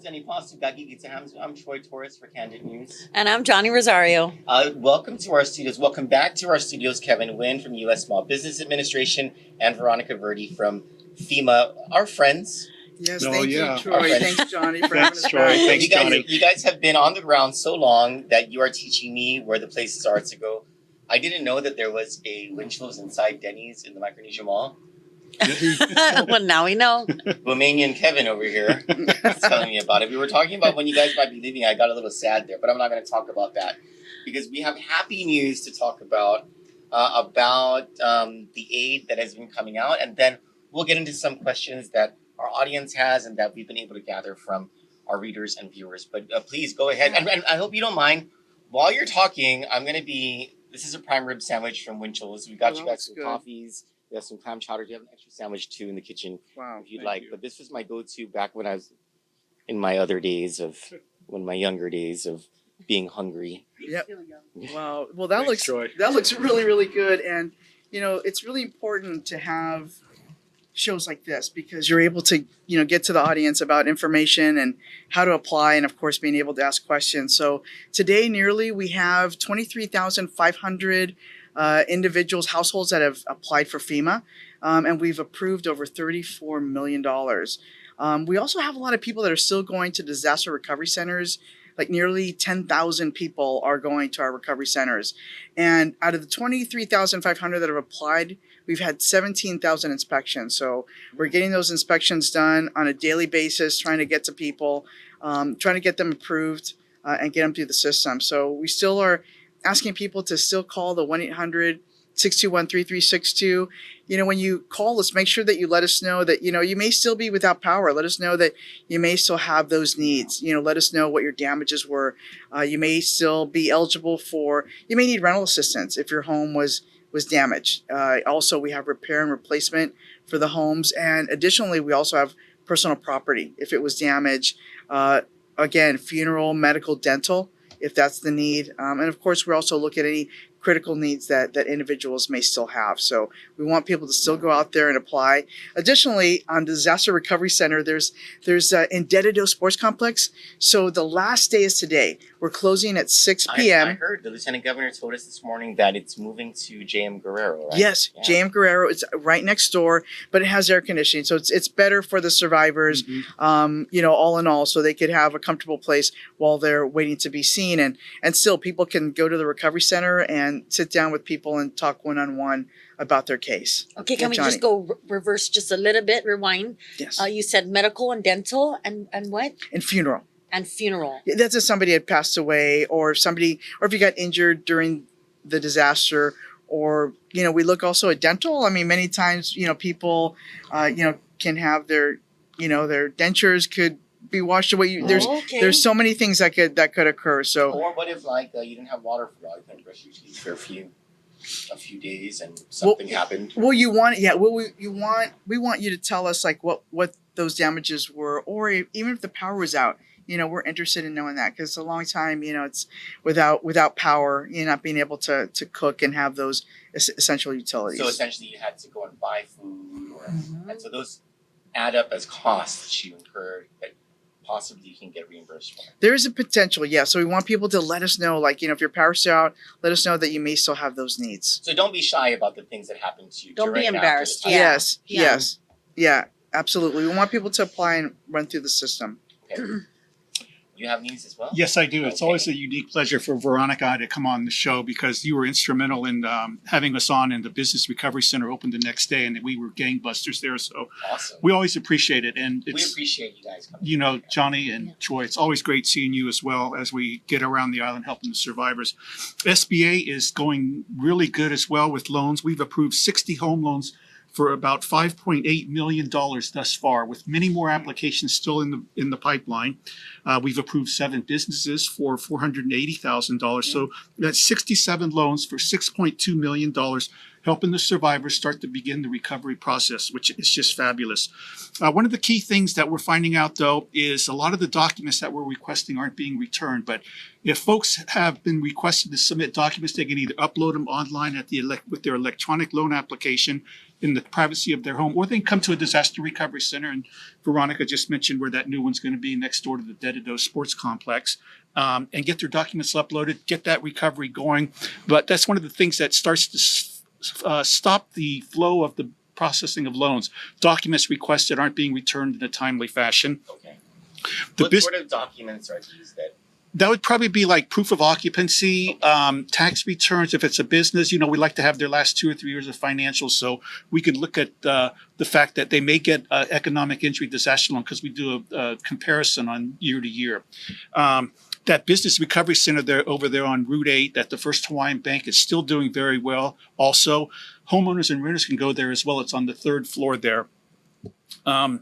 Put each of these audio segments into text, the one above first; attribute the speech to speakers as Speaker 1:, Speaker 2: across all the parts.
Speaker 1: I'm Troy Torres for Kandit News.
Speaker 2: And I'm Johnny Rosario.
Speaker 1: Welcome to our studios. Welcome back to our studios, Kevin Nguyen from U.S. Small Business Administration and Veronica Verdi from FEMA, our friends.
Speaker 3: Yes, thank you, Troy. Thanks, Johnny, for having us
Speaker 4: Troy.
Speaker 3: back.
Speaker 4: Thanks, Johnny.
Speaker 1: You guys have been on the ground so long that you are teaching me where the places are to go. I didn't know that there was a Winchell's inside Denny's in the Micronesia Mall.
Speaker 2: Well, now we know.
Speaker 1: Romanian Kevin over here is telling me about it. We were talking about when you guys might be leaving. I got a little sad there, but I'm not going to talk about that because we have happy news to talk about the aid that has been coming out, and then we'll get into some questions that our audience has and that we've been able to gather from our readers and viewers. But please go ahead, and I hope you don't mind. While you're talking, this is a prime rib sandwich from Winchell's. We got you guys some coffees. We have some clam chowder. You have an extra sandwich too in the kitchen if you'd like. But this was my go-to back when I was in my younger days of being hungry.
Speaker 3: Yep. Wow. Well, that looks really, really good. And, it's really important to have shows like this because you're able to, get to the audience about information and how to apply and, of course, being able to ask questions. So today, we have 23,500 individuals, households that have applied for FEMA, and we've approved over $34 million. We also have a lot of people that are still going to disaster recovery centers. Like nearly 10,000 people are going to our recovery centers. And out of the 23,500 that have applied, we've had 17,000 inspections. So we're getting those inspections done on a daily basis, trying to get to people, trying to get them approved and get them through the system. So we still are asking people to still call the 1-800-621-3362. When you call us, make sure that you let us know that, you may still be without power. Let us know that you may still have those needs. Let us know what your damages were. You may still be eligible you may need rental assistance if your home was damaged. Also, we have repair and replacement for the homes. And additionally, we also have personal property if it was damaged. Again, funeral, medical, dental, if that's the need. And of course, we also look at any critical needs that individuals may still have. So we want people to still go out there and apply. Additionally, on Disaster Recovery Center, there's Indebtedo Sports Complex. So the last day is today. We're closing at 6 p.m.
Speaker 1: I heard the Lieutenant Governor told us this morning that it's moving to J.M. Guerrero, right?
Speaker 3: Yes, yeah. J.M. Guerrero. It's right next door, but it has air conditioning. So it's better for the survivors, all in all, so they could have a comfortable place while they're waiting to be seen. And still, people can go to the recovery center and sit down with people and talk one-on-one about their case.
Speaker 2: Okay, can we just go reverse just a little bit, rewind?
Speaker 3: Yes.
Speaker 2: You said medical and dental and what?
Speaker 3: And funeral.
Speaker 2: And funeral.
Speaker 3: That's if somebody had passed away or if you got injured during the disaster or, we look also at dental. I mean, many times, people, can have their dentures could be washed away. There's so many things that could occur. So,
Speaker 1: or what if you didn't have water for you couldn't brush your teeth for a few days and something happened?
Speaker 3: Well, we want you to tell us what those damages were, or even if the power was out. We're interested in knowing that because a long time, it's without power, not being able to cook and have those essential utilities.
Speaker 1: So essentially, you had to go and buy food, and so those add up as costs that you incurred that possibly you can get reimbursed for.
Speaker 3: There is a potential, yeah. So we want people to let us know, if your power's still out, let us know that you may still have those needs.
Speaker 1: So don't be shy about the things that happen to you.
Speaker 2: Don't be embarrassed.
Speaker 3: Yes, absolutely. We want people to apply and run through the system.
Speaker 1: Okay. You have news as well?
Speaker 4: Yes, I do. Okay. It's always a unique pleasure for Veronica to come on the show because you were instrumental in having us on, and the Business Recovery Center opened the next day, and we were gangbusters there. So
Speaker 1: awesome.
Speaker 4: We always appreciate it, and
Speaker 1: we appreciate you guys coming.
Speaker 4: Johnny and Troy, it's always great seeing you as well as we get around the island helping the survivors. SBA is going really good as well with loans. We've approved 60 home loans for about $5.8 million thus far, with many more applications still in the pipeline. We've approved 7 businesses for $480,000. So that's 67 loans for $6.2 million, helping the survivors start to begin the recovery process, which is just fabulous. One of the key things that we're finding out, though, is a lot of the documents that we're requesting aren't being returned. But if folks have been requested to submit documents, they can either upload them online with their electronic loan application. in the privacy of their home, or they can come to a disaster recovery center. And Veronica just mentioned where that new one's going to be next door to the Dedido Sports Complex, and get their documents uploaded, get that recovery going. But that's one of the things that starts to stop the flow of the processing of loans. Documents requested aren't being returned in a timely fashion.
Speaker 1: Okay.
Speaker 4: The
Speaker 1: What sort of documents are these
Speaker 4: that would probably be like proof of occupancy, tax returns. If it's a business, we like to have their last 2 or 3 years of financials, so we can look at the fact that they may get economic injury disaster loan, because we do a comparison on year to year. That business recovery center over there on Route 8 at the First Hawaiian Bank is still doing very well. Also, homeowners and renters can go there as well. It's on the 3rd floor there. And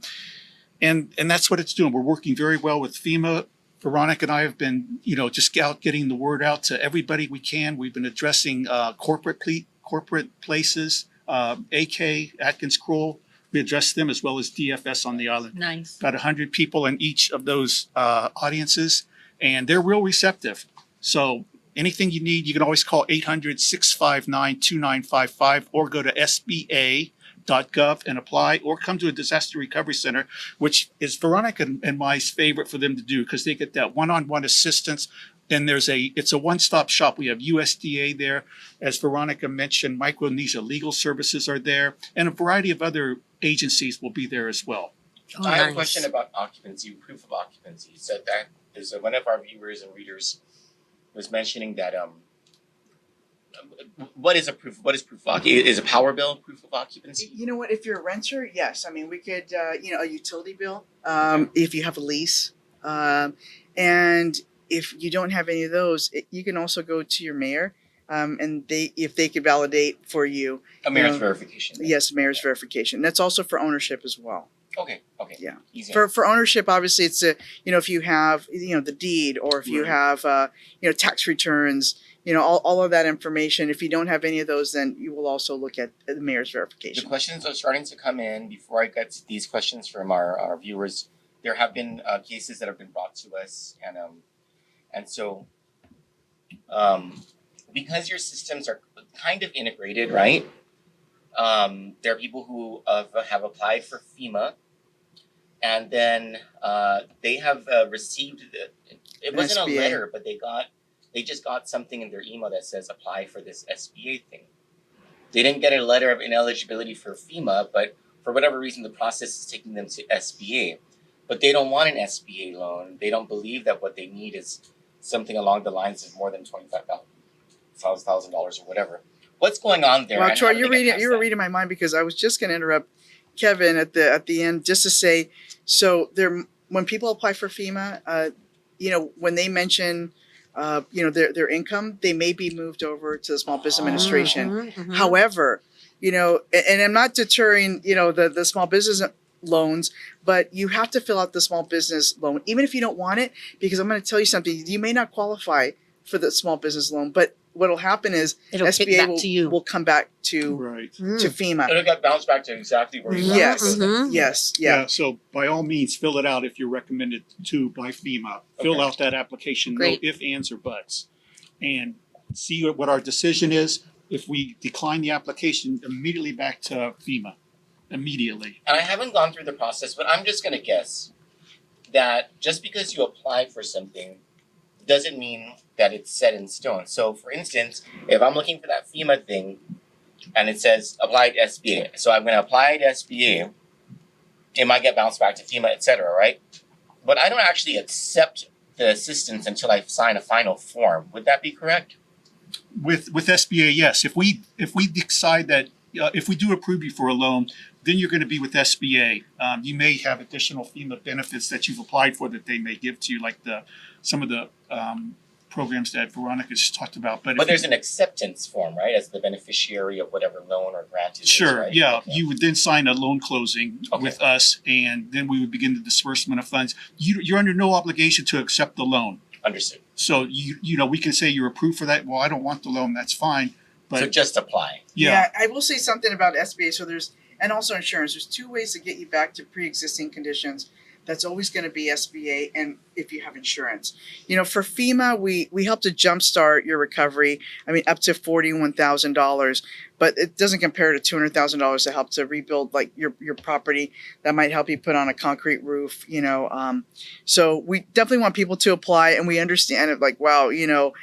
Speaker 4: that's what it's doing. We're working very well with FEMA. Veronica and I have been, just out getting the word out to everybody we can. We've been addressing corporate places, AK, Atkins Kroll. We address them, as well as DFS on the island.
Speaker 2: Nice.
Speaker 4: About 100 people in each of those audiences, and they're real receptive. So anything you need, you can always call 800-659-2955 or go to SBA.gov and apply, or come to a disaster recovery center, which is Veronica and my favorite for them to do, because they get that one-on-one assistance. And it's a one-stop shop. We have USDA there. As Veronica mentioned, Micronesia Legal Services are there, and a variety of other agencies will be there as well.
Speaker 2: Oh,
Speaker 1: I have a
Speaker 2: nice.
Speaker 1: question about occupancy, proof of occupancy. So that is one of our viewers and readers was mentioning that what is proof of occupancy? Is a power bill proof of occupancy?
Speaker 3: You know what? If you're a renter, yes. I mean, we could, a utility bill, if you have a lease. And if you don't have any of those, you can also go to your mayor, and if they could validate for you.
Speaker 1: A mayor's verification.
Speaker 3: Yes, mayor's verification. That's also for ownership as well.
Speaker 1: Okay.
Speaker 3: Yeah.
Speaker 1: Easy.
Speaker 3: For ownership, obviously, it's if you have the deed, or if you have tax returns, all of that information. If you don't have any of those, then you will also look at the mayor's
Speaker 1: The
Speaker 3: verification.
Speaker 1: questions are starting to come in. Before I get to these questions from our viewers, there have been cases that have been brought to us, and so because your systems are kind of integrated, right? There are people who have applied for FEMA, and then they have received it wasn't a
Speaker 3: SBA.
Speaker 1: letter, but they just got something in their email that says apply for this SBA thing. They didn't get a letter of ineligibility for FEMA, but for whatever reason, the process is taking them to SBA. But they don't want an SBA loan. They don't believe that what they need is something along the lines of more than $25,000 or whatever. What's going on there?
Speaker 3: Well,
Speaker 1: and
Speaker 3: Troy,
Speaker 1: how do
Speaker 3: you
Speaker 1: they get past
Speaker 3: were
Speaker 1: that?
Speaker 3: reading my mind, because I was just going to interrupt Kevin at the end just to say, so when people apply for FEMA, when they mention their income, they may be moved over to the Small Business Administration.
Speaker 2: Mhm, mhm.
Speaker 3: However, and I'm not deterring the small business loans, but you have to fill out the small business loan, even if you don't want it, because I'm going to tell you something. You may not qualify for the small business loan, but what'll happen is
Speaker 2: It'll kick
Speaker 3: SBA
Speaker 2: back to you.
Speaker 3: will come back to
Speaker 4: Right.
Speaker 3: FEMA.
Speaker 1: It'll get bounced back to exactly where you
Speaker 3: Yes.
Speaker 1: are.
Speaker 3: Yes. Yeah.
Speaker 4: So by all means, fill it out if you're recommended to by FEMA. Fill
Speaker 1: Okay.
Speaker 4: out that application,
Speaker 2: Great.
Speaker 4: no ifs, ands, or buts, and see what our decision is. If we decline the application, immediately back to FEMA. Immediately.
Speaker 1: And I haven't gone through the process, but I'm just going to guess that just because you apply for something doesn't mean that it's set in stone. So, for instance, if I'm looking for that FEMA thing and it says apply to SBA, so I'm going to apply to SBA, it might get bounced back to FEMA, etc., right? But I don't actually accept the assistance until I sign a final form. Would that be correct?
Speaker 4: With SBA, yes. If we decide that if we do approve you for a loan, then you're going to be with SBA. You may have additional FEMA benefits that you've applied for that they may give to you, like some of the programs that Veronica just talked about. But
Speaker 1: But there's an acceptance form, right, as the beneficiary of whatever loan or grant it is,
Speaker 4: sure,
Speaker 1: right?
Speaker 4: yeah.
Speaker 1: Okay.
Speaker 4: You would then sign a loan closing
Speaker 1: Okay.
Speaker 4: with us, and then we would begin the disbursement of funds. You're under no obligation to accept the loan.
Speaker 1: Understood.
Speaker 4: So we can say you're approved for that. Well, I don't want the loan. That's fine. But
Speaker 1: So just apply.
Speaker 4: yeah,
Speaker 3: I will say something about SBA. So and also insurance. There's two ways to get you back to pre-existing conditions. that's always going to be SBA, and if you have insurance. You know, for FEMA, we help to jumpstart your recovery. I mean, up to $41,000, but it doesn't compare to $200,000 to help to rebuild like your property. That might help you put on a concrete roof. You know, so we definitely want people to apply, and we understand it. Like, wow, you know,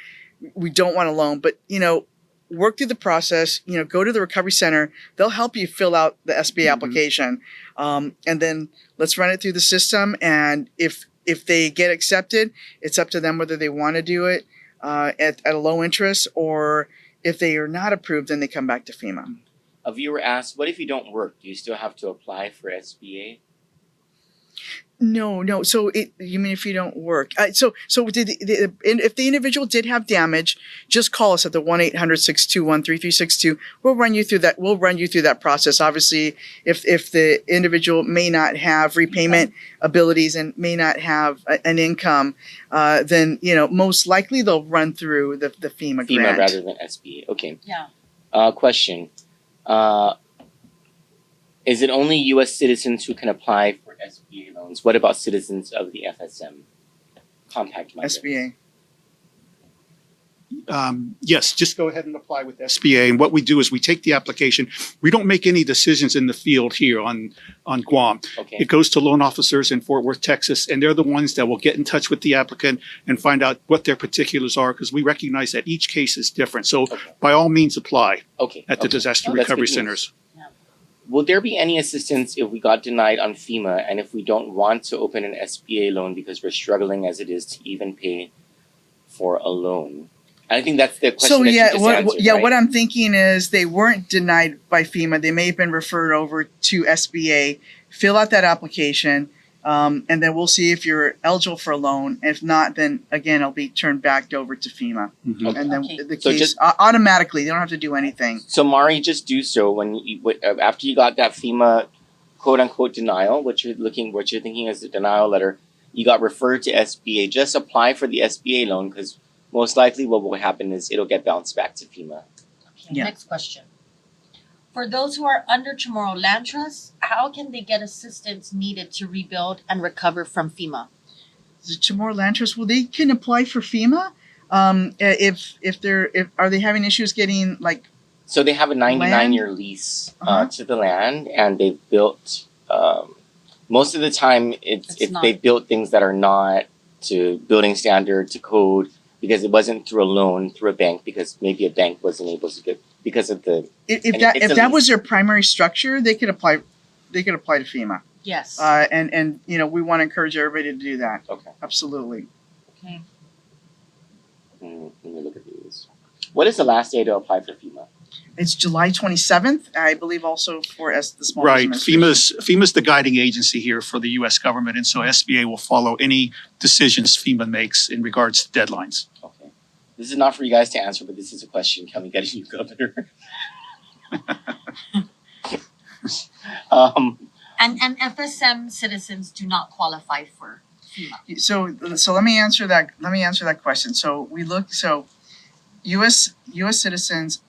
Speaker 3: we don't want a loan, but you know, work through the process. You know, go to the recovery center. They'll help you fill out the SBA application, and then let's run it through the system. And if they get accepted, it's up to them whether they want to do it at a low interest, or if they are not approved, then they come back to FEMA.
Speaker 1: A viewer asked, "What if you don't work? Do you still have to apply for SBA?"
Speaker 3: No. So you mean if you don't work? If the individual did have damage, just call us at the 1-800-621-3362. We'll run you through that. We'll run you through that process. Obviously, if the individual may not have repayment abilities and may not have an income, then you know most likely they'll run through the FEMA grant.
Speaker 1: rather than SBA. Okay.
Speaker 2: Yeah.
Speaker 1: Question. Is it only U.S. citizens who can apply for SBA loans? What about citizens of the FSM? Compact migrants.
Speaker 3: SBA.
Speaker 4: Yes, just go ahead and apply with SBA. And what we do is we take the application. We don't make any decisions in the field here on Guam.
Speaker 1: Okay.
Speaker 4: It goes to loan officers in Fort Worth, Texas, and they're the ones that will get in touch with the applicant and find out what their particulars are, because we recognize that each case is different. So by all means, apply at the disaster
Speaker 1: Oh, that's
Speaker 4: recovery
Speaker 1: good news.
Speaker 4: centers.
Speaker 1: Will there be any assistance if we got denied on FEMA and if we don't want to open an SBA loan because we're struggling as it is to even pay for a loan? I think that's the question.
Speaker 3: So
Speaker 1: that you
Speaker 3: yeah,
Speaker 1: just
Speaker 3: what,
Speaker 1: answered,
Speaker 3: yeah.
Speaker 1: right?
Speaker 3: What I'm thinking is they weren't denied by FEMA. They may have been referred over to SBA. Fill out that application, and then we'll see if you're eligible for a loan. If not, then again, it'll be turned back over to FEMA,
Speaker 4: Mhm.
Speaker 3: and then
Speaker 2: Okay.
Speaker 3: the
Speaker 1: So
Speaker 3: case
Speaker 1: just-
Speaker 3: automatically. They don't have to do anything.
Speaker 1: So Mari, just do so when after you got that FEMA quote unquote denial, what you're thinking is a denial letter, you got referred to SBA. Just apply for the SBA loan, because most likely what will happen is it'll get bounced back to FEMA.
Speaker 2: Okay,
Speaker 3: Yeah.
Speaker 2: next question. For those who are under Chamorro Land Trust, how can they get assistance needed to rebuild and recover from FEMA?
Speaker 3: The Chamorro Land Trust, well, they can apply for FEMA. If are they having issues getting like
Speaker 1: So they have a 99-year
Speaker 3: Land?
Speaker 1: lease
Speaker 3: Uh-huh.
Speaker 1: to the land, and they've built. Most of the time,
Speaker 2: It's not.
Speaker 1: they built things that are not to building standard, to code, because it wasn't through a loan through a bank, because maybe a bank wasn't able to get because of the.
Speaker 3: if
Speaker 1: And
Speaker 3: that
Speaker 1: it's
Speaker 3: if
Speaker 1: a
Speaker 3: that
Speaker 1: lease.
Speaker 3: was their primary structure, they could apply. They could apply to FEMA.
Speaker 2: Yes.
Speaker 3: And you know we want to encourage everybody to do that.
Speaker 1: Okay.
Speaker 3: Absolutely.
Speaker 2: Okay.
Speaker 1: Let me look at these. What is the last day to apply for FEMA?
Speaker 3: It's July 27th, I believe, also for the small
Speaker 4: Right.
Speaker 3: business administration.
Speaker 4: FEMA's the guiding agency here for the U.S. government, and so SBA will follow any decisions FEMA makes in regards to deadlines.
Speaker 1: Okay. This is not for you guys to answer, but this is a question. Can we get a new governor?
Speaker 2: And FSM citizens do not qualify for FEMA.
Speaker 3: So let me answer that. Let me answer that question. So we look. So U.S. citizens,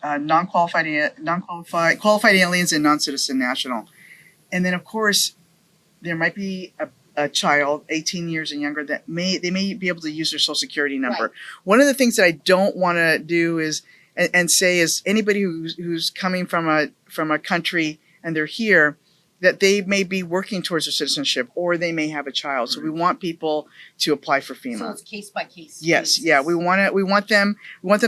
Speaker 3: qualified aliens, and non-citizen national, and then of course there might be a child 18 years and younger that they may be able to use their social security number.
Speaker 2: Right.
Speaker 3: One of the things that I don't want to do is and say is anybody who's coming from a country and they're here, that they may be working towards their citizenship or they may have a child. So we want people to apply for FEMA.
Speaker 2: So it's case by case.
Speaker 3: Yes,
Speaker 2: basis.
Speaker 3: yeah, we want them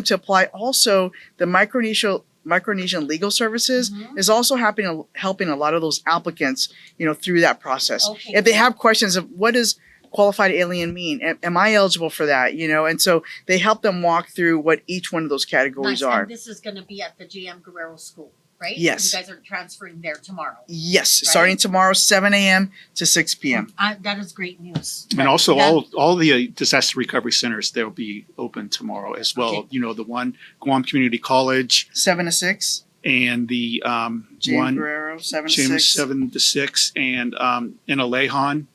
Speaker 3: to apply. Also, the Micronesian Legal Services
Speaker 2: Mhm.
Speaker 3: is also helping a lot of those applicants, you know, through that process.
Speaker 2: Okay.
Speaker 3: If they have questions of what does qualified alien mean, am I eligible for that, you know, and so they help them walk through what each one of those categories
Speaker 2: Nice.
Speaker 3: are.
Speaker 2: And this is going to be at the JM Guerrero School, right?
Speaker 3: Yes.
Speaker 2: You guys are transferring there tomorrow.
Speaker 3: Yes,
Speaker 2: Right.
Speaker 3: starting tomorrow, 7 a.m. to 6 p.m.
Speaker 2: That is great news.
Speaker 4: And also
Speaker 2: That-
Speaker 4: all the disaster recovery centers, they'll be open tomorrow as well.
Speaker 2: Okay.
Speaker 4: You know, the one, Guam Community College
Speaker 3: 7 to 6.
Speaker 4: and the
Speaker 3: Jane
Speaker 4: one,
Speaker 3: Guerrero, 7 to
Speaker 4: James
Speaker 3: 6.
Speaker 4: 7 to 6, and in Alejan,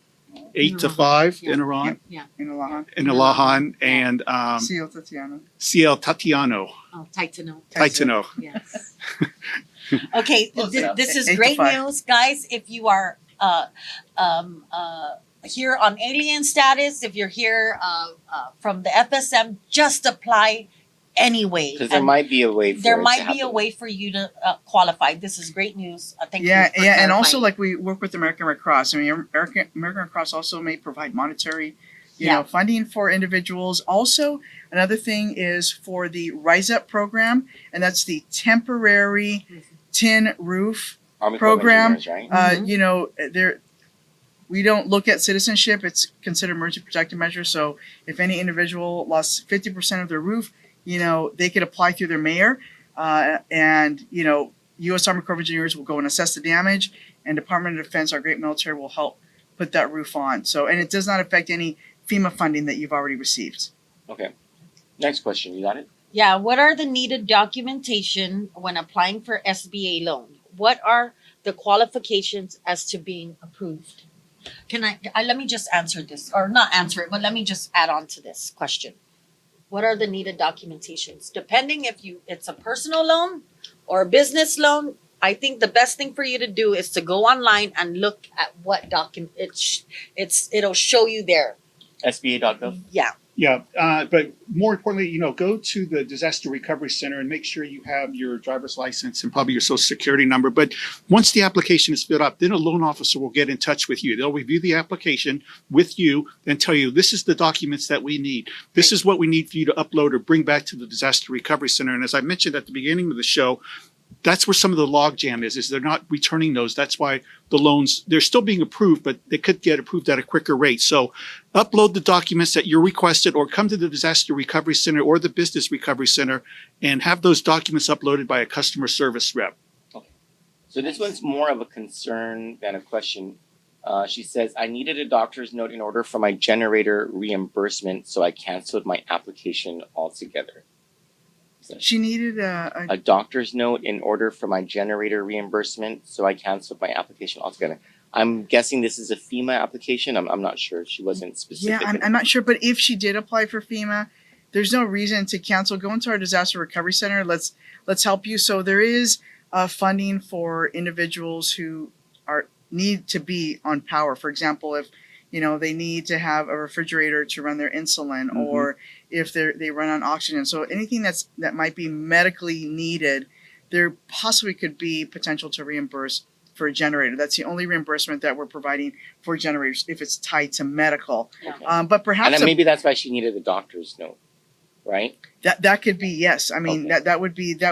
Speaker 4: 8 to
Speaker 2: Ilahan.
Speaker 4: 5
Speaker 2: Yeah.
Speaker 4: in Iran,
Speaker 2: Yeah.
Speaker 3: In Alahan.
Speaker 4: in Alahan, and
Speaker 3: See you, Tatiana.
Speaker 4: CL Tatiano,
Speaker 2: Oh, tight to know.
Speaker 4: Taitano.
Speaker 2: Yes. Okay,
Speaker 1: Close enough.
Speaker 2: this is
Speaker 3: 8 to
Speaker 2: great
Speaker 3: 5.
Speaker 2: news, guys. If you are here on alien status, if you're here from the FSM, just apply anyway.
Speaker 1: Because there
Speaker 2: And
Speaker 1: might be a way for
Speaker 2: there
Speaker 1: it
Speaker 2: might
Speaker 1: to
Speaker 2: be a
Speaker 1: happen.
Speaker 2: way for you to qualify. This is great news. Thank you.
Speaker 3: Yeah,
Speaker 2: for
Speaker 3: yeah, and also
Speaker 2: clarifying.
Speaker 3: like we work with American Red Cross. I mean, American Red Cross also may provide monetary,
Speaker 2: Yeah.
Speaker 3: funding for individuals. Also, another thing is for the Rise Up program, and that's the temporary tin roof.
Speaker 1: Army Corps of
Speaker 3: program,
Speaker 1: Engineers, right?
Speaker 3: There we don't look at citizenship; it's considered emergency protective measure. So, if any individual lost 50% of their roof, they could apply through their mayor, and U.S. Army Corps of Engineers will go and assess the damage, and Department of Defense, our great military, will help put that roof on. So, and it does not affect any FEMA funding that you've already received.
Speaker 1: Okay. Next question. You got it?
Speaker 2: Yeah, what are the needed documentation when applying for SBA loan? What are the qualifications as to being approved? Can I let me just answer this, or not answer it, but let me just add on to this question. What are the needed documentations? Depending if it's a personal loan or a business loan, I think the best thing for you to do is to go online and look at what document it'll show you there.
Speaker 1: SBA.gov.
Speaker 2: Yeah.
Speaker 4: Yeah, but more importantly, go to the Disaster Recovery Center and make sure you have your driver's license and probably your social security number. But once the application is filled out, then a loan officer will get in touch with you. They'll review the application with you and tell you, this is the documents that we need. This is what we need for you to upload or bring back to the Disaster Recovery Center. And as I mentioned at the beginning of the show, that's where some of the logjam is they're not returning those. That's why the loans, they're still being approved, but they could get approved at a quicker rate. So upload the documents that you're requested, or come to the Disaster Recovery Center or the Business Recovery Center and have those documents uploaded by a customer service rep.
Speaker 1: So this one's more of a concern than a question. She says, I needed a doctor's note in order for my generator reimbursement, so I canceled my application altogether.
Speaker 3: She needed
Speaker 1: A doctor's note in order for my generator reimbursement, so I canceled my application altogether. I'm guessing this is a FEMA application. I'm not sure. She wasn't specific.
Speaker 3: Yeah, I'm not sure, but if she did apply for FEMA, there's no reason to cancel. Go into our Disaster Recovery Center. Let's help you. So there is funding for individuals who need to be on power. For example, if they need to have a refrigerator to run their insulin, or if they run on oxygen. So anything that might be medically needed, there possibly could be potential to reimburse for a generator. That's the only reimbursement that we're providing for generators if it's tied to medical.
Speaker 2: Okay.
Speaker 3: But perhaps
Speaker 1: And then maybe that's why she needed a doctor's note, right?
Speaker 3: that could be, yes. I mean,
Speaker 1: Okay.
Speaker 3: that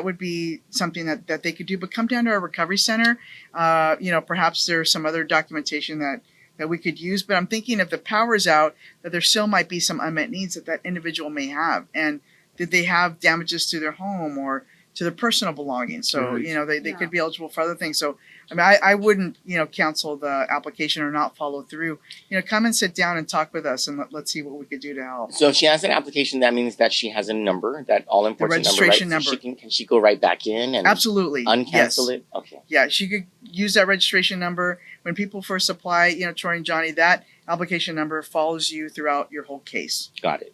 Speaker 3: would be something that they could do. But come down to our recovery center. Perhaps there's some other documentation that we could use. But I'm thinking if the power is out, that there still might be some unmet needs that individual may have. And did they have damages to their home or to their personal belongings? So,
Speaker 4: Right.
Speaker 3: they could be eligible for other things. So, I mean, I wouldn't, cancel the application or not follow through. Come and sit down and talk with us, and let's see what we could do to help.
Speaker 1: So if she has an application, that means that she has a number, that all important
Speaker 3: registration
Speaker 1: number, right?
Speaker 3: number.
Speaker 1: So can she go right back in and
Speaker 3: Absolutely.
Speaker 1: uncancel
Speaker 3: Yes.
Speaker 1: it? Okay.
Speaker 3: Yeah, she could use that registration number. When people first apply, Troy and Johnny, that application number follows you throughout your whole case.
Speaker 1: Got it.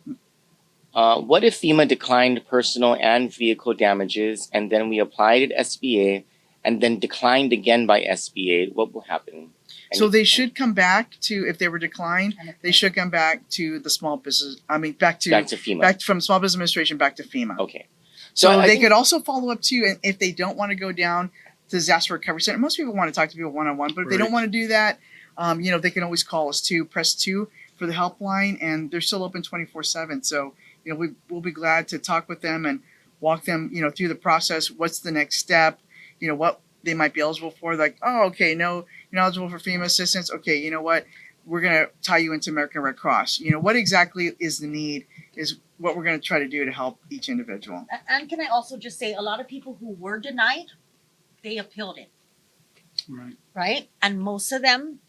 Speaker 1: What if FEMA declined personal and vehicle damages, and then we applied at SBA, and then declined again by SBA? What will happen?
Speaker 3: So they should come back to, if they were declined, they should come back to the small business. I mean, back to
Speaker 1: FEMA.
Speaker 3: from Small Business Administration back to FEMA.
Speaker 1: Okay.
Speaker 3: So
Speaker 1: I
Speaker 3: they
Speaker 1: think-
Speaker 3: could also follow up too, and if they don't want to go down to Disaster Recovery Center. Most people want to talk to people one-on-one, but if they don't
Speaker 4: Right.
Speaker 3: want to do that, they can always call us too. Press 2 for the helpline, and they're still open 24/7. So we'll be glad to talk with them and walk them through the process. What's the next step? What they might be eligible for. Like, oh, okay, no, you're not eligible for FEMA assistance. Okay, you know what? We're gonna tie you into American Red Cross. What exactly is the need is what we're gonna try to do to help each individual.
Speaker 2: And can I also just say, a lot of people who were denied, they appealed it,
Speaker 4: Right.
Speaker 2: right? And most of them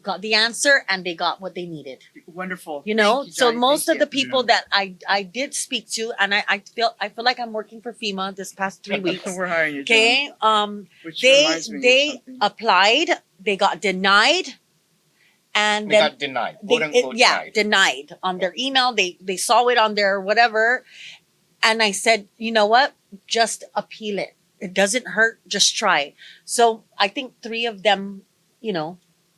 Speaker 2: got the answer and they got what they needed.
Speaker 3: Wonderful.
Speaker 2: You know,
Speaker 3: Thank you,
Speaker 2: so
Speaker 3: Johnny.
Speaker 2: most
Speaker 3: Thank
Speaker 2: of the
Speaker 3: you.
Speaker 2: people that I did speak to, and I feel like I'm working for FEMA this past 3 weeks.
Speaker 3: We're hiring you, Johnny.
Speaker 2: Okay,
Speaker 3: Which
Speaker 2: they
Speaker 3: reminds me of
Speaker 2: they
Speaker 3: something.
Speaker 2: applied, they got denied, and
Speaker 1: They
Speaker 2: then
Speaker 1: got denied.
Speaker 2: they,
Speaker 1: Quote unquote denied.
Speaker 2: denied on their email. They saw it on their whatever, and I said, you know what? Just appeal it. It doesn't hurt. Just try. So I think 3 of them,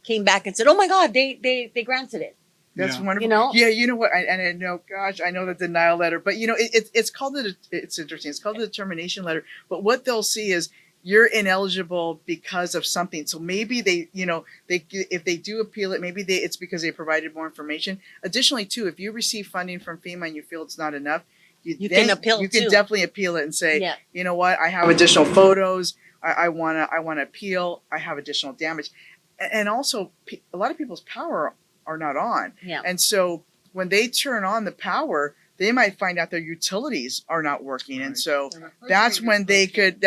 Speaker 2: came back and said, "Oh my God, they granted it."
Speaker 3: That's
Speaker 4: Yeah.
Speaker 3: wonderful.
Speaker 2: You know?
Speaker 3: Yeah, you know what? I know. Gosh, I know the denial letter, but it's called it's interesting. It's called the determination letter. But what they'll see is you're ineligible because of something. So maybe if they do appeal it, maybe it's because they provided more information. Additionally, too, if you receive funding from FEMA and you feel it's not enough,
Speaker 2: You can appeal
Speaker 3: You can
Speaker 2: too.
Speaker 3: definitely appeal it and say,
Speaker 2: Yeah.
Speaker 3: you know what? I have additional photos. I wanna appeal. I have additional damage, and also a lot of people's power are not on.
Speaker 2: Yeah.
Speaker 3: And so when they turn on the power, they might find out their utilities are not working. And so that's when they could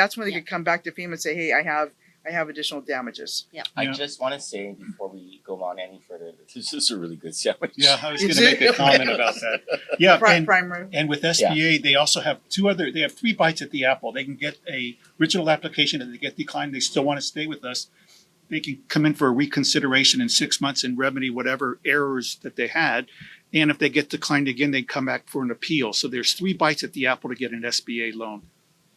Speaker 3: come back to FEMA and say, hey, I have additional damages.
Speaker 1: I
Speaker 4: Yeah.
Speaker 1: just want to say before we go on any further, this is a really good sandwich.
Speaker 4: Yeah, I was
Speaker 3: Is
Speaker 4: going to make
Speaker 3: it?
Speaker 4: a comment about that. Yeah,
Speaker 3: Primary.
Speaker 4: and with SBA, they also have they have 3 bites at the apple. They can get a original application, and they get declined, they still want to stay with us. They can come in for a reconsideration in 6 months and remedy whatever errors that they had. And if they get declined again, they come back for an appeal. So there's 3 bites at the apple to get an SBA loan.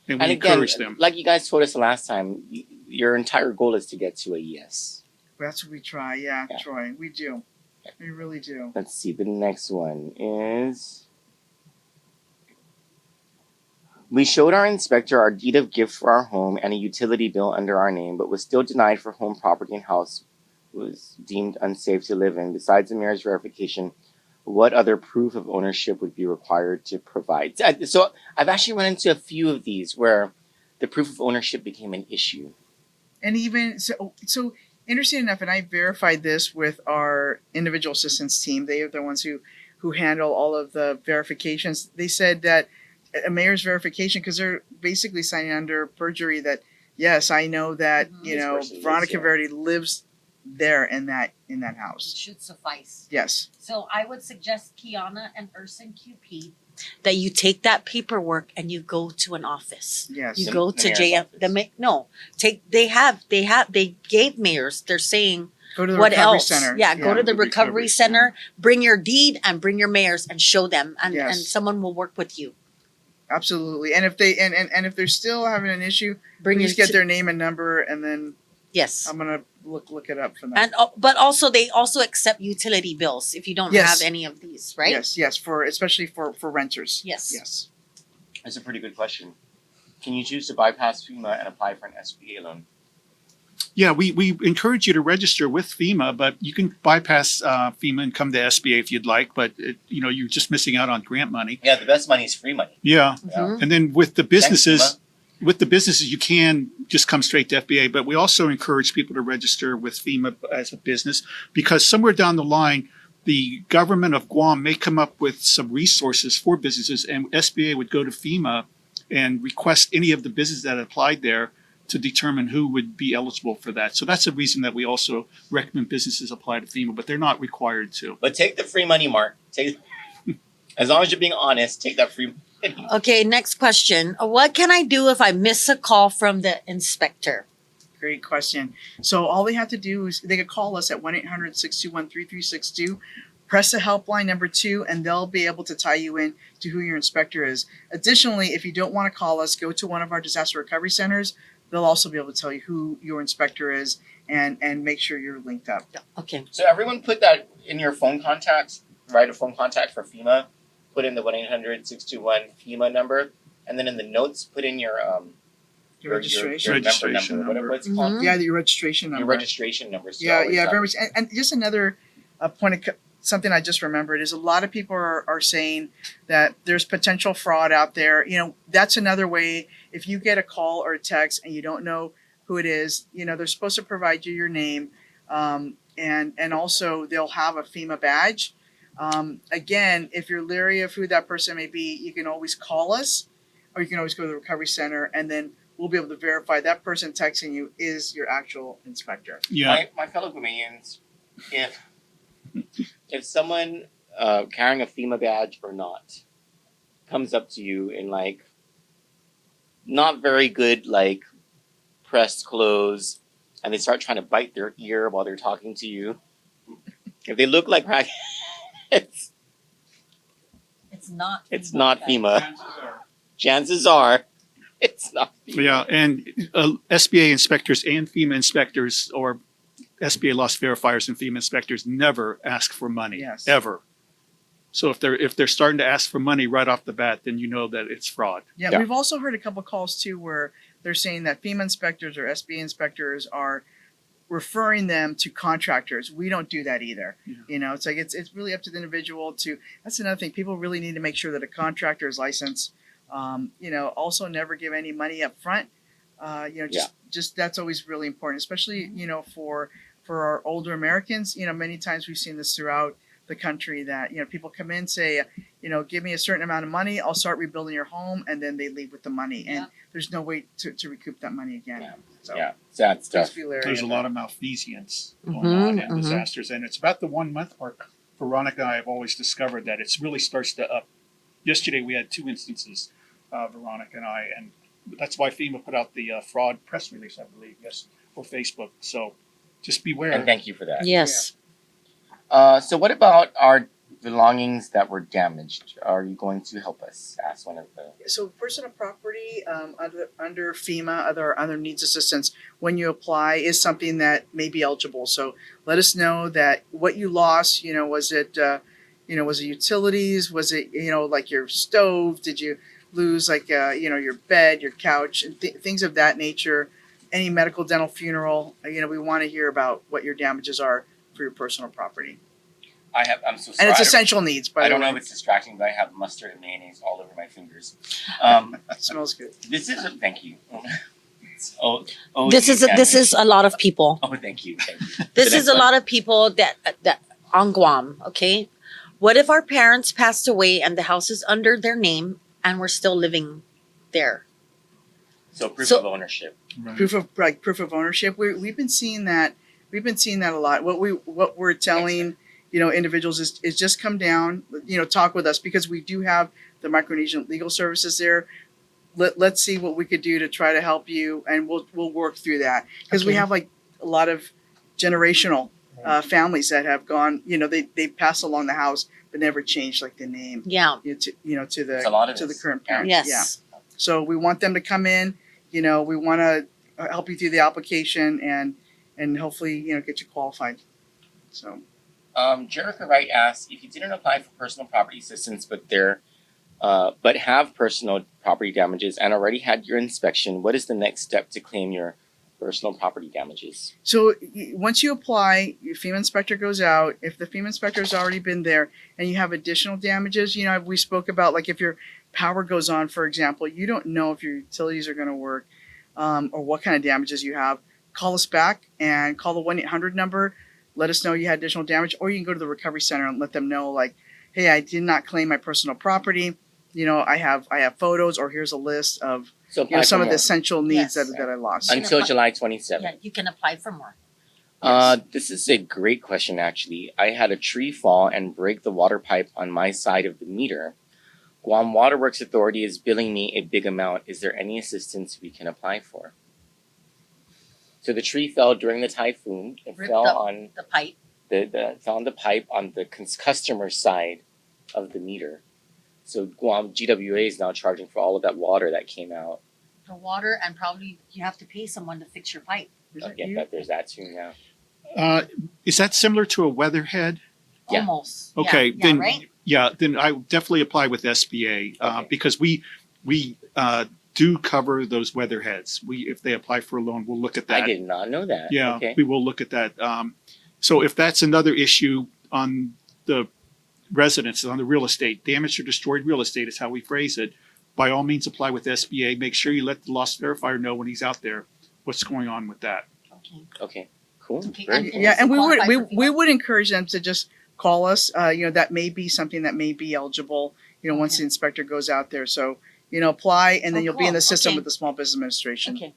Speaker 4: And we
Speaker 1: And again,
Speaker 4: encourage them.
Speaker 1: like you guys told us the last time, your entire goal is to get to a yes.
Speaker 3: That's what we try. Yeah,
Speaker 1: Yeah.
Speaker 3: Troy, we do. We really do.
Speaker 1: Let's see. The next one is. We showed our inspector our deed of gift for our home and a utility bill under our name, but was still denied for home property and house was deemed unsafe to live in. Besides the mayor's verification, what other proof of ownership would be required to provide? So I've actually run into a few of these where the proof of ownership became an issue.
Speaker 3: And even so interesting enough, and I verified this with our individual assistance team. They are the ones who handle all of the verifications. They said that a mayor's verification, because they're basically signing under perjury that yes, I know that
Speaker 2: Mhm.
Speaker 1: This person lives
Speaker 3: Veronica
Speaker 1: here.
Speaker 3: Verdi lives there in that
Speaker 2: It
Speaker 3: house.
Speaker 2: should suffice.
Speaker 3: Yes.
Speaker 2: So I would suggest Kiana and Urson QP that you take that paperwork and you go to an office.
Speaker 3: Yes.
Speaker 2: You
Speaker 1: The-
Speaker 2: go
Speaker 1: the
Speaker 2: to
Speaker 1: mayor's
Speaker 2: JM.
Speaker 1: office.
Speaker 2: They gave mayors. They're saying
Speaker 3: Go to the
Speaker 2: what
Speaker 3: recovery
Speaker 2: else?
Speaker 3: center.
Speaker 2: Yeah, go to the
Speaker 4: the
Speaker 2: recovery
Speaker 4: recovery
Speaker 2: center. Bring your deed and bring your mayors and show them, and
Speaker 3: Yes.
Speaker 2: someone will work with you.
Speaker 3: Absolutely. And if they and if they're still having an issue,
Speaker 2: Bring
Speaker 3: please
Speaker 2: your
Speaker 3: get their name and number, and then
Speaker 2: yes.
Speaker 3: I'm gonna look it up for them.
Speaker 2: And but also they also accept utility bills if you don't
Speaker 3: Yes.
Speaker 2: have any of these, right?
Speaker 3: Yes, especially for renters.
Speaker 2: Yes.
Speaker 3: Yes.
Speaker 1: That's a pretty good question. Can you choose to bypass FEMA and apply for an SBA loan?
Speaker 4: Yeah, we encourage you to register with FEMA, but you can bypass FEMA and come to SBA if you'd like. But you're just missing out on grant money.
Speaker 1: Yeah, the best money is free money.
Speaker 4: Yeah,
Speaker 2: Mhm.
Speaker 4: and then with the businesses,
Speaker 1: Thanks,
Speaker 4: you can just come straight to FBA. But we also encourage people to register with FEMA as a business, because somewhere down the line, the government of Guam may come up with some resources for businesses, and SBA would go to FEMA and request any of the businesses that applied there to determine who would be eligible for that. So that's a reason that we also recommend businesses apply to FEMA, but they're not required to.
Speaker 1: But take the free money, Mark. As long as you're being honest, take that free money.
Speaker 2: Okay, next question. What can I do if I miss a call from the inspector?
Speaker 3: Great question. So all they have to do is they could call us at 1-800-621-3362. Press the helpline number 2, and they'll be able to tie you in to who your inspector is. Additionally, if you don't want to call us, go to one of our disaster recovery centers. They'll also be able to tell you who your inspector is and make sure you're linked up.
Speaker 2: Okay.
Speaker 1: So everyone put that in your phone contacts. Write a phone contact for FEMA. Put in the 1-800-621 FEMA number. And then in the notes, put in your
Speaker 3: Your registration.
Speaker 1: your
Speaker 4: Registration
Speaker 1: member
Speaker 4: number.
Speaker 1: whatever it's called.
Speaker 2: Mhm.
Speaker 3: Yeah, your registration number.
Speaker 1: Your registration number. So
Speaker 3: Yeah,
Speaker 1: always
Speaker 3: yeah,
Speaker 1: have
Speaker 3: very
Speaker 1: it.
Speaker 3: much. And just another point of something I just remembered is a lot of people are saying that there's potential fraud out there. That's another way. If you get a call or a text and you don't know who it is, they're supposed to provide you your name, and also they'll have a FEMA badge. Again, if you're leery of who that person may be, you can always call us, or you can always go to the recovery center, and then we'll be able to verify that person texting you is your actual inspector.
Speaker 4: Yeah,
Speaker 1: My fellow Guineans, if someone carrying a FEMA badge or not comes up to you in not very good pressed clothes, and they start trying to bite their ear while they're talking to you, if they look like it's
Speaker 2: It's not.
Speaker 1: not FEMA. Chances are it's not FEMA.
Speaker 4: yeah, and SBA inspectors and FEMA inspectors, or SBA loss verifiers and FEMA inspectors never ask for money,
Speaker 3: Yes.
Speaker 4: ever. So if they're starting to ask for money right off the bat, then you know that it's fraud.
Speaker 3: Yeah,
Speaker 1: Yeah.
Speaker 3: we've also heard a couple calls too where they're saying that FEMA inspectors or SBA inspectors are referring them to contractors. We don't do that either.
Speaker 4: Yeah.
Speaker 3: You know, it's like it's really up to the individual to. That's another thing. People really need to make sure that a contractor is licensed. You know, also never give any money up front. You know, just that's always really important, especially you know for our older Americans. You know, many times we've seen this throughout the country that you know people come in say, you know, give me a certain amount of money, I'll start rebuilding your home, and then they leave with the money, and there's no way to recoup that money again.
Speaker 1: Yeah.
Speaker 3: So
Speaker 1: Yeah, sad stuff.
Speaker 3: please be leery
Speaker 4: There's a
Speaker 3: of
Speaker 4: lot
Speaker 3: that.
Speaker 4: of malfeasance going
Speaker 2: Mhm,
Speaker 4: on and
Speaker 2: mhm.
Speaker 4: disasters, and it's about the 1 month mark. Veronica and I have always discovered that it really starts to up. Yesterday we had 2 instances, Veronica and I, and that's why FEMA put out the fraud press release, I believe, yes, or Facebook. So just beware.
Speaker 1: And thank you for that.
Speaker 2: Yes.
Speaker 1: So what about our belongings that were damaged? Are you going to help us? Ask one of the.
Speaker 3: So personal property under FEMA, other needs assistance, when you apply, is something that may be eligible. So let us know that what you lost. You know, was it was it utilities? Was it like your stove? Did you lose like your bed, your couch, and things of that nature? Any medical, dental, funeral. We want to hear about what your damages are for your personal property.
Speaker 1: I'm so sorry.
Speaker 3: And it's essential needs, by
Speaker 1: I
Speaker 3: the
Speaker 1: don't
Speaker 3: way.
Speaker 1: know if it's distracting, but I have mustard and mayonnaise all over my fingers.
Speaker 3: It smells good.
Speaker 1: This is thank you.
Speaker 2: This is a lot of people.
Speaker 1: Oh, thank you. Thank you.
Speaker 2: This
Speaker 1: The
Speaker 2: is
Speaker 1: next
Speaker 2: a
Speaker 1: one.
Speaker 2: lot of people that on Guam. Okay, what if our parents passed away and the house is under their name and we're still living there?
Speaker 1: So proof
Speaker 2: So-
Speaker 1: of ownership.
Speaker 4: Right.
Speaker 3: Proof of ownership. We've been seeing that. We've been seeing that a lot. What we're telling individuals is just come down, talk with us, because we do have the Micronesian legal services there. Let's see what we could do to try to help you, and we'll work through that, because we
Speaker 2: Okay.
Speaker 3: have like a lot of generational families that have gone. They pass along the house but never changed like the name.
Speaker 2: Yeah.
Speaker 3: To
Speaker 1: It's a lot of
Speaker 3: the
Speaker 1: this.
Speaker 3: current
Speaker 1: Yeah.
Speaker 3: parents.
Speaker 2: Yes.
Speaker 3: Yeah. So we want them to come in. We want to help you through the application and hopefully get you qualified. So
Speaker 1: Jericho Wright asks if you didn't apply for personal property assistance, but have personal property damages and already had your inspection. What is the next step to claim your personal property damages?
Speaker 3: once you apply, your FEMA inspector goes out. If the FEMA inspector has already been there and you have additional damages, we spoke about, like, if your power goes on, for example, you don't know if your utilities are going to work or what kind of damages you have. Call us back and call the 1-800 number. Let us know you had additional damage, or you can go to the recovery center and let them know, like, hey, I did not claim my personal property. I have photos, or here's a list of
Speaker 1: So apply
Speaker 3: some
Speaker 1: for
Speaker 3: of the
Speaker 1: more.
Speaker 3: essential needs
Speaker 2: Yes.
Speaker 3: that I lost.
Speaker 1: Until July 27th.
Speaker 2: Yeah, you can apply for more.
Speaker 1: This is a great question, actually. I had a tree fall and break the water pipe on my side of the meter. Guam Waterworks Authority is billing me a big amount. Is there any assistance we can apply for? So the tree fell during the typhoon. It
Speaker 2: Ripped
Speaker 1: fell
Speaker 2: up
Speaker 1: on
Speaker 2: the pipe.
Speaker 1: fell on the pipe on the customer side of the meter. So Guam GWA is now charging for all of that water that came out.
Speaker 2: The water, and probably you have to pay someone to fix your pipe.
Speaker 3: Is that
Speaker 1: Yeah,
Speaker 3: you?
Speaker 1: there's that too now.
Speaker 4: Is that similar to a weatherhead?
Speaker 1: Yeah.
Speaker 2: Almost.
Speaker 4: Okay,
Speaker 2: Yeah,
Speaker 4: then
Speaker 2: right?
Speaker 4: then I would definitely apply with SBA
Speaker 1: Okay.
Speaker 4: because we do cover those weatherheads. If they apply for a loan, we'll look at that.
Speaker 1: I did not know that.
Speaker 4: Yeah,
Speaker 1: Okay.
Speaker 4: we will look at that. So if that's another issue on the residence, on the real estate, damaged or destroyed real estate is how we phrase it. By all means, apply with SBA. Make sure you let the loss verifier know when he's out there what's going on with that.
Speaker 2: Okay.
Speaker 1: Okay. Cool.
Speaker 2: Okay,
Speaker 1: Very
Speaker 2: and-
Speaker 1: cool.
Speaker 3: Yeah, and we would
Speaker 2: Qualify for
Speaker 3: we
Speaker 2: FEMA.
Speaker 3: would encourage them to just call us. That may be something that may be eligible. Once
Speaker 2: Okay.
Speaker 3: the inspector goes out there. So apply, and then
Speaker 2: Oh,
Speaker 3: you'll be in the
Speaker 2: cool.
Speaker 3: system
Speaker 2: Okay.
Speaker 3: with the Small Business Administration.
Speaker 2: Okay.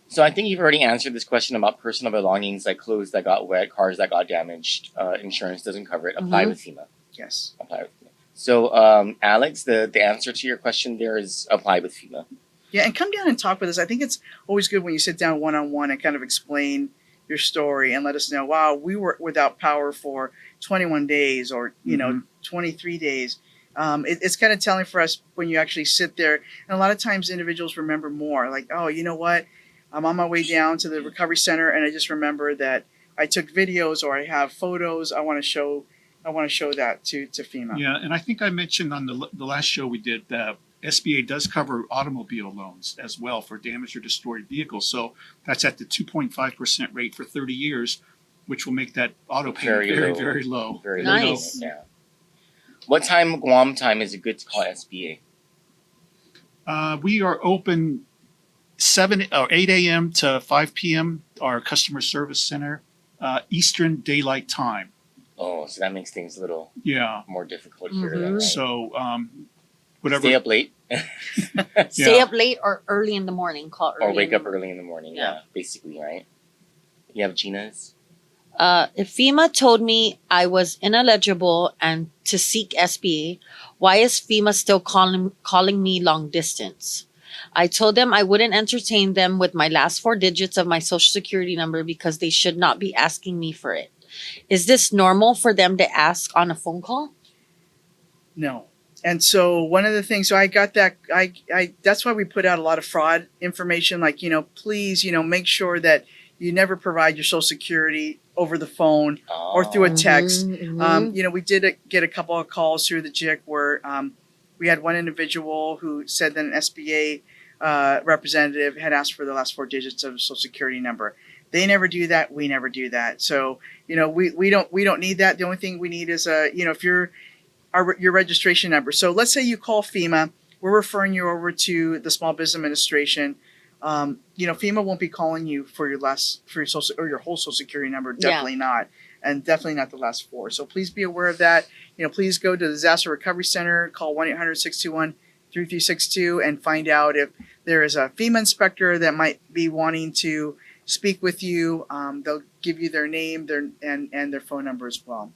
Speaker 1: So I think you've already answered this question about personal belongings like clothes that got wet, cars that got damaged. Insurance doesn't cover it. Apply
Speaker 2: Mhm.
Speaker 1: with FEMA.
Speaker 3: Yes.
Speaker 1: Apply with FEMA. So Alex, the answer to your question there is apply with FEMA.
Speaker 3: Yeah, and come down and talk with us. I think it's always good when you sit down one-on-one and kind of explain your story and let us know, wow, we were without power for 21 days or 23 days. It's kind of telling for us when you actually sit there. And a lot of times individuals remember more, like, oh, you know what? I'm on my way down to the recovery center and I just remember that I took videos or I have photos. I want to show that to FEMA.
Speaker 4: Yeah, and I think I mentioned on the last show we did that SBA does cover automobile loans as well for damaged or destroyed vehicles. So that's at the 2.5% rate for 30 years, which will make that auto payment very, very low.
Speaker 1: Very
Speaker 2: Nice.
Speaker 1: low. Yeah. What time Guam time is it good to call SBA?
Speaker 4: We are open 8 a.m. to 5 p.m. Our customer service center, Eastern Daylight Time.
Speaker 1: Oh, so that makes things a little
Speaker 4: Yeah.
Speaker 1: more difficult here. Then,
Speaker 2: Mhm.
Speaker 1: right?
Speaker 4: So whatever.
Speaker 1: Stay up late
Speaker 2: Stay up late or early in the morning. Call early
Speaker 1: or wake
Speaker 2: in
Speaker 1: up
Speaker 2: the
Speaker 1: early in the morning.
Speaker 2: Yeah.
Speaker 1: Yeah, basically, right? You have Gina's.
Speaker 2: If FEMA told me I was ineligible and to seek SBA, why is FEMA still calling me long distance? I told them I wouldn't entertain them with my last 4 digits of my social security number because they should not be asking me for it. Is this normal for them to ask on a phone call?
Speaker 3: No. And so one of the things, so I got that, I that's why we put out a lot of fraud information, like, please, make sure that you never provide your social security over the phone or through a text.
Speaker 2: Mhm, mhm.
Speaker 3: We did get a couple of calls through the JIC where we had one individual who said that an SBA representative had asked for the last 4 digits of a social security number. They never do that. We never do that. So, we don't need that. The only thing we need is if your registration number. So let's say you call FEMA, we're referring you over to the Small Business Administration. FEMA won't be calling you for your social or your whole social security number. Definitely not. And definitely not the last 4. So please be aware of that. Please go to the Disaster Recovery Center, call 1-800-621-3362 and find out if there is a FEMA inspector that might be wanting to speak with you. They'll give you their name, and their phone number as well.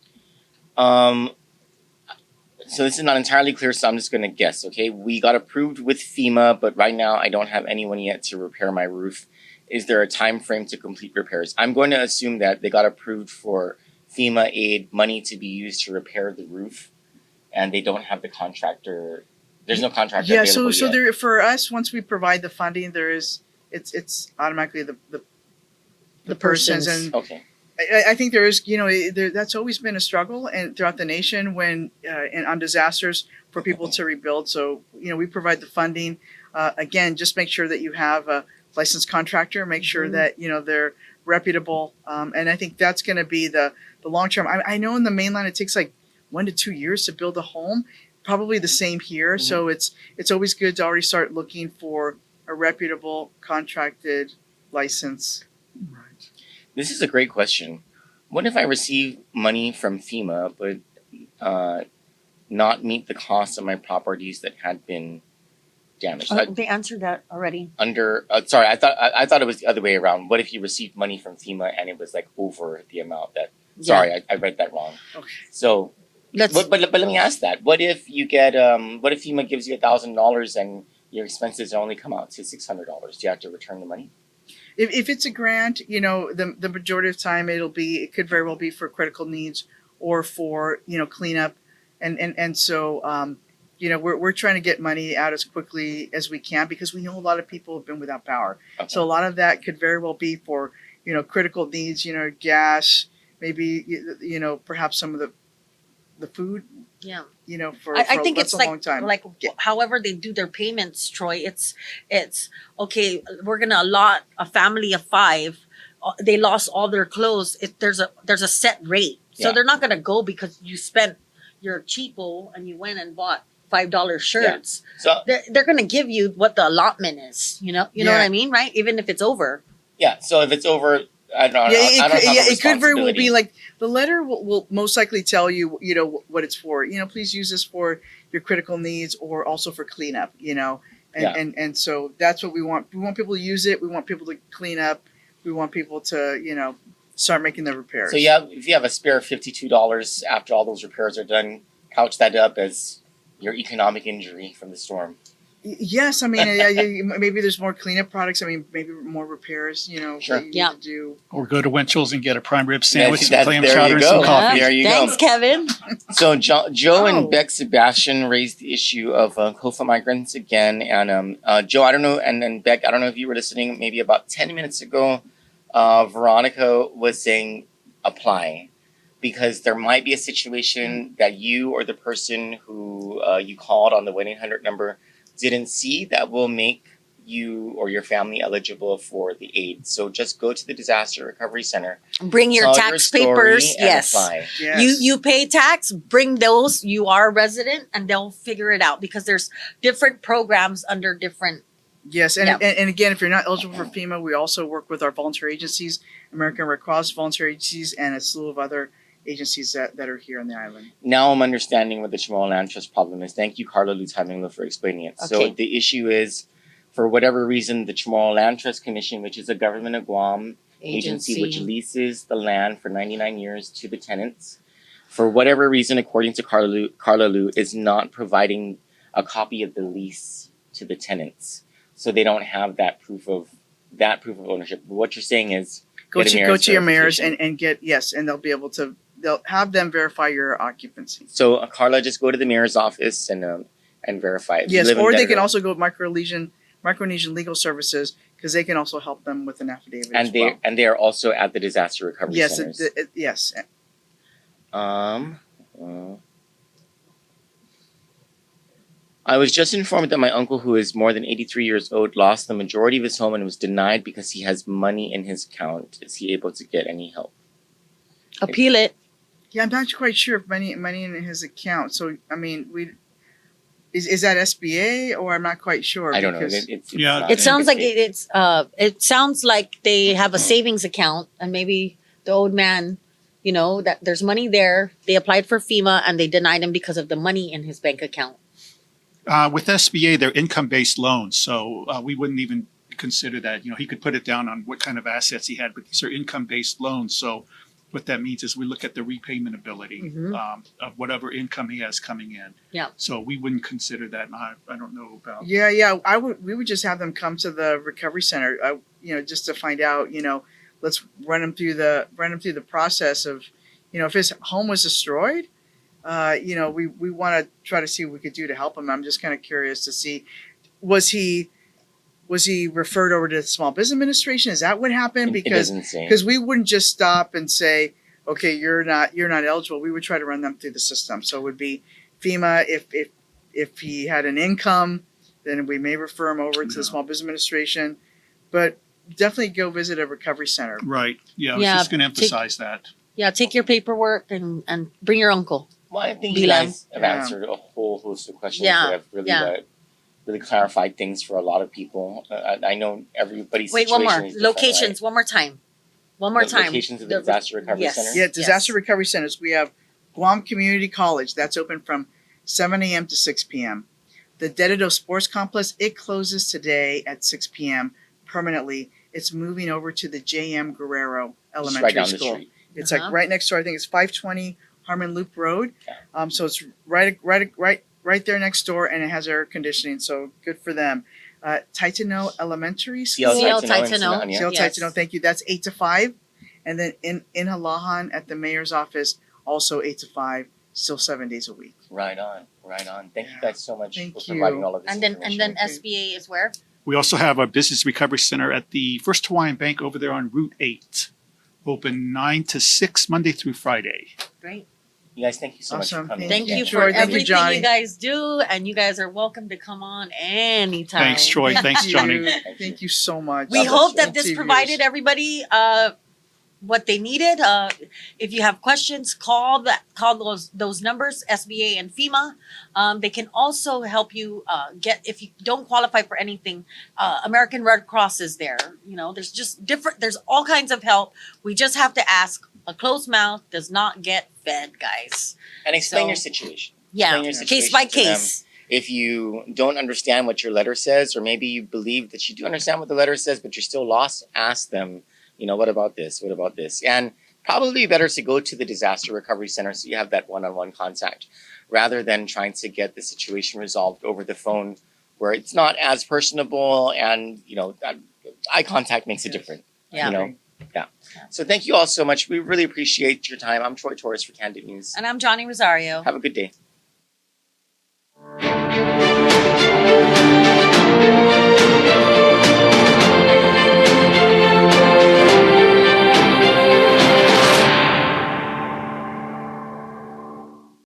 Speaker 1: So this is not entirely clear, so I'm just going to guess, okay? We got approved with FEMA, but right now I don't have anyone yet to repair my roof. Is there a time frame to complete repairs? I'm going to assume that they got approved for FEMA aid money to be used to repair the roof, and they don't have the contractor. There's no contractor available
Speaker 3: so
Speaker 1: yet.
Speaker 3: there for us, once we provide the funding, it's automatically the person's. And
Speaker 1: Okay.
Speaker 3: I think there is, that's always been a struggle and throughout the nation when and on disasters for people to rebuild. So, we provide the funding. Again, just make sure that you have a licensed contractor. Make sure that they're reputable. And I think that's going to be the long term. I know in the mainland it takes like 1 to 2 years to build a home. Probably the same here.
Speaker 1: Mm-hmm.
Speaker 3: So it's always good to already start looking for a reputable contracted license.
Speaker 4: Right.
Speaker 1: This is a great question. What if I receive money from FEMA, but not meet the cost of my properties that had been damaged?
Speaker 2: They answered that already.
Speaker 1: Sorry, I thought it was the other way around. What if you received money from FEMA and it was like over the amount that? Sorry, I read that wrong.
Speaker 3: Okay.
Speaker 1: So, but let me ask that. What if you get what if FEMA gives you $1,000 and your expenses only come out to $600? Do you have to return the money?
Speaker 3: If it's a grant, the majority of time it could very well be for critical needs or for cleanup, and so we're trying to get money out as quickly as we can because we know a lot of people have been without power.
Speaker 1: Okay.
Speaker 3: So a lot of that could very well be for critical needs, gas, maybe perhaps some of the food.
Speaker 2: Yeah.
Speaker 3: For
Speaker 2: I think
Speaker 3: that's
Speaker 2: it's
Speaker 3: a long time.
Speaker 2: like however they do their payments, Troy. It's okay. We're gonna allot a family of 5. They lost all their clothes. There's a set rate, so
Speaker 1: Yeah.
Speaker 2: they're not gonna go because you spent your cheapo and you went and bought $5 shirts.
Speaker 1: So
Speaker 2: They're gonna give you what the allotment is. You know what I mean, right? Even if it's over.
Speaker 1: yeah, so if it's over, I don't know.
Speaker 3: It could very well be like the letter will most likely tell you, what it's for. Please use this for your critical needs or also for cleanup. And so that's what we want. We want people to use it. We want people to clean up. We want people to start making the repairs.
Speaker 1: So if you have a spare $52 after all those repairs are done, couch that up as your economic injury from the storm.
Speaker 3: Yes, I mean maybe there's more cleanup products. I mean maybe more repairs.
Speaker 1: Sure.
Speaker 3: That you need to do.
Speaker 4: Or go to Winchell's and get a prime rib sandwich, some clam
Speaker 1: there
Speaker 4: chowder,
Speaker 1: you
Speaker 4: and some
Speaker 1: go.
Speaker 4: coffee.
Speaker 1: There you
Speaker 2: Thanks,
Speaker 1: go.
Speaker 2: Kevin.
Speaker 1: So Joe and
Speaker 3: Oh.
Speaker 1: Beck Sebastian raised the issue of COFA migrants again, and Joe, I don't know, and then Beck, I don't know if you were listening. Maybe about 10 minutes ago, Veronica was saying apply, because there might be a situation that you or the person who you called on the 1-800 number didn't see that will make you or your family eligible for the aid. So just go to the Disaster Recovery Center.
Speaker 2: Bring your
Speaker 1: tell
Speaker 2: tax
Speaker 1: story,
Speaker 2: papers.
Speaker 1: and
Speaker 2: Yes.
Speaker 1: apply.
Speaker 3: Yes.
Speaker 2: You pay tax, bring those. You are a resident, and they'll figure it out because there's different programs under different.
Speaker 3: Yes, and,
Speaker 2: Yeah.
Speaker 3: and again, if you're not eligible for FEMA, we also work with our volunteer agencies, American Red Cross volunteer agencies, and a slew of other agencies that are here on the island.
Speaker 1: Now I'm understanding what the Chamorro Land Trust problem is. Thank you, Carla Lutaminglo, for explaining it. So
Speaker 2: Okay.
Speaker 1: the issue is, for whatever reason, the Chamorro Land Trust Commission, which is a government of Guam agency which leases the land for 99 years to the tenants, for whatever reason, according to Carla Lu, is not providing a copy of the lease to the tenants. So they don't have that proof of ownership. What you're saying is
Speaker 3: Go
Speaker 1: get a
Speaker 3: to
Speaker 1: mayor's
Speaker 3: your mayors
Speaker 1: verification.
Speaker 3: and get and they'll have them verify your occupancy.
Speaker 1: So Carla, just go to the mayor's office and verify it. You
Speaker 3: Yes,
Speaker 1: live in
Speaker 3: or they can
Speaker 1: Denver.
Speaker 3: also go to Micronesian Legal Services because they can also help them with an affidavit
Speaker 1: and
Speaker 3: as well.
Speaker 1: they are also at the disaster recovery
Speaker 3: Yes,
Speaker 1: centers.
Speaker 3: yes.
Speaker 1: I was just informed that my uncle, who is more than 83 years old, lost the majority of his home and was denied because he has money in his account. Is he able to get any help?
Speaker 2: Appeal it.
Speaker 3: Yeah, I'm not quite sure if money in his account. So I mean, is that SBA or I'm not quite sure.
Speaker 1: I don't know.
Speaker 3: because-
Speaker 1: It's
Speaker 4: Yeah.
Speaker 1: not-
Speaker 2: It sounds like
Speaker 1: it's-
Speaker 2: it sounds like they have a savings account, and maybe the old man, that there's money there. They applied for FEMA and they denied him because of the money in his bank account.
Speaker 4: With SBA, they're income-based loans, so we wouldn't even consider that. He could put it down on what kind of assets he had, but these are income-based loans. So what that means is we look at the repayment ability
Speaker 2: Mhm.
Speaker 4: of whatever income he has coming in.
Speaker 2: Yeah.
Speaker 4: So we wouldn't consider that. And I don't know about.
Speaker 3: Yeah. We would just have them come to the recovery center, just to find out. Let's run them through the process of, if his home was destroyed. We want to try to see what we could do to help him. I'm just kind of curious to see, was he referred over to the Small Business Administration? Is that what happened?
Speaker 1: It
Speaker 3: Because
Speaker 1: doesn't say.
Speaker 3: we wouldn't just stop and say, okay, you're not eligible. We would try to run them through the system. So it would be FEMA. If he had an income, then we may refer him over to the Small Business Administration. But definitely go visit a recovery center.
Speaker 4: Right. Yeah. I was
Speaker 2: Yeah,
Speaker 4: just going to emphasize that.
Speaker 2: Yeah, take your paperwork and bring your uncle.
Speaker 1: Well, I think
Speaker 2: Be
Speaker 1: you
Speaker 2: like-
Speaker 1: guys have
Speaker 3: Yeah.
Speaker 1: answered a whole host of questions
Speaker 2: Yeah,
Speaker 1: that have really,
Speaker 2: yeah.
Speaker 1: really clarified things for a lot of people. I know everybody's
Speaker 2: Wait, one more.
Speaker 1: situation is different,
Speaker 2: Locations, one more time. One more
Speaker 1: The
Speaker 2: time.
Speaker 1: locations of the disaster recovery
Speaker 2: yes.
Speaker 1: center?
Speaker 3: Yeah, disaster
Speaker 2: Yes.
Speaker 3: recovery centers. We have Guam Community College. That's open from 7 a.m. to 6 p.m. The Dedido Sports Complex, it closes today at 6 p.m. permanently. It's moving over to the J.M. Guerrero
Speaker 1: Just
Speaker 3: Elementary
Speaker 1: right down
Speaker 3: School.
Speaker 1: the street.
Speaker 3: It's
Speaker 2: Uh-huh.
Speaker 3: like right next door. I think it's 520 Harmon Loop Road.
Speaker 1: Yeah.
Speaker 3: So it's right there next door, and it has air conditioning. So good for them. Titano Elementary
Speaker 1: CL
Speaker 3: School.
Speaker 2: CL
Speaker 1: Titano and
Speaker 2: Titano.
Speaker 1: Sinania.
Speaker 3: CL
Speaker 2: Yes.
Speaker 3: Titano, thank you. That's 8 to 5. And then in Halahan at the mayor's office, also 8 to 5, still 7 days a week.
Speaker 1: Right on. Thank you
Speaker 3: Yeah.
Speaker 1: guys so much
Speaker 3: Thank
Speaker 1: for
Speaker 3: you.
Speaker 1: providing all of this
Speaker 2: And then
Speaker 1: information.
Speaker 2: SBA is where?
Speaker 4: We also have a business recovery center at the First Hawaiian Bank over there on Route 8. Open 9 to 6, Monday through Friday.
Speaker 2: Great.
Speaker 1: You guys, thank you so much
Speaker 3: Awesome.
Speaker 1: for coming.
Speaker 2: Thank you
Speaker 3: Troy.
Speaker 2: for
Speaker 3: Thank you,
Speaker 2: everything
Speaker 3: Johnny.
Speaker 2: you guys do, and you guys are welcome to come on anytime.
Speaker 4: Thanks, Troy. Thanks, Johnny.
Speaker 3: Thank you so much.
Speaker 2: We
Speaker 1: God bless
Speaker 2: hope
Speaker 1: you.
Speaker 2: that this
Speaker 3: TV
Speaker 2: provided
Speaker 3: viewers.
Speaker 2: everybody what they needed. If you have questions, call those numbers, SBA and FEMA. They can also help you get, if you don't qualify for anything, American Red Cross is there. There's just there's all kinds of help. We just have to ask. A closed mouth does not get fed, guys.
Speaker 1: And explain
Speaker 2: So-
Speaker 1: your situation.
Speaker 2: Yeah,
Speaker 1: Explain your
Speaker 2: case by
Speaker 1: situation to them.
Speaker 2: case.
Speaker 1: If you don't understand what your letter says, or maybe you believe that you do understand what the letter says, but you're still lost, ask them, what about this? What about this? And probably better to go to the disaster recovery center so you have that one-on-one contact rather than trying to get the situation resolved over the phone where it's not as personable and, that eye contact makes it different.
Speaker 2: Yeah.
Speaker 1: So thank you all so much. We really appreciate your time. I'm Troy Torres for Kandit News.
Speaker 2: And I'm Johnny Rosario.
Speaker 1: Have a good day.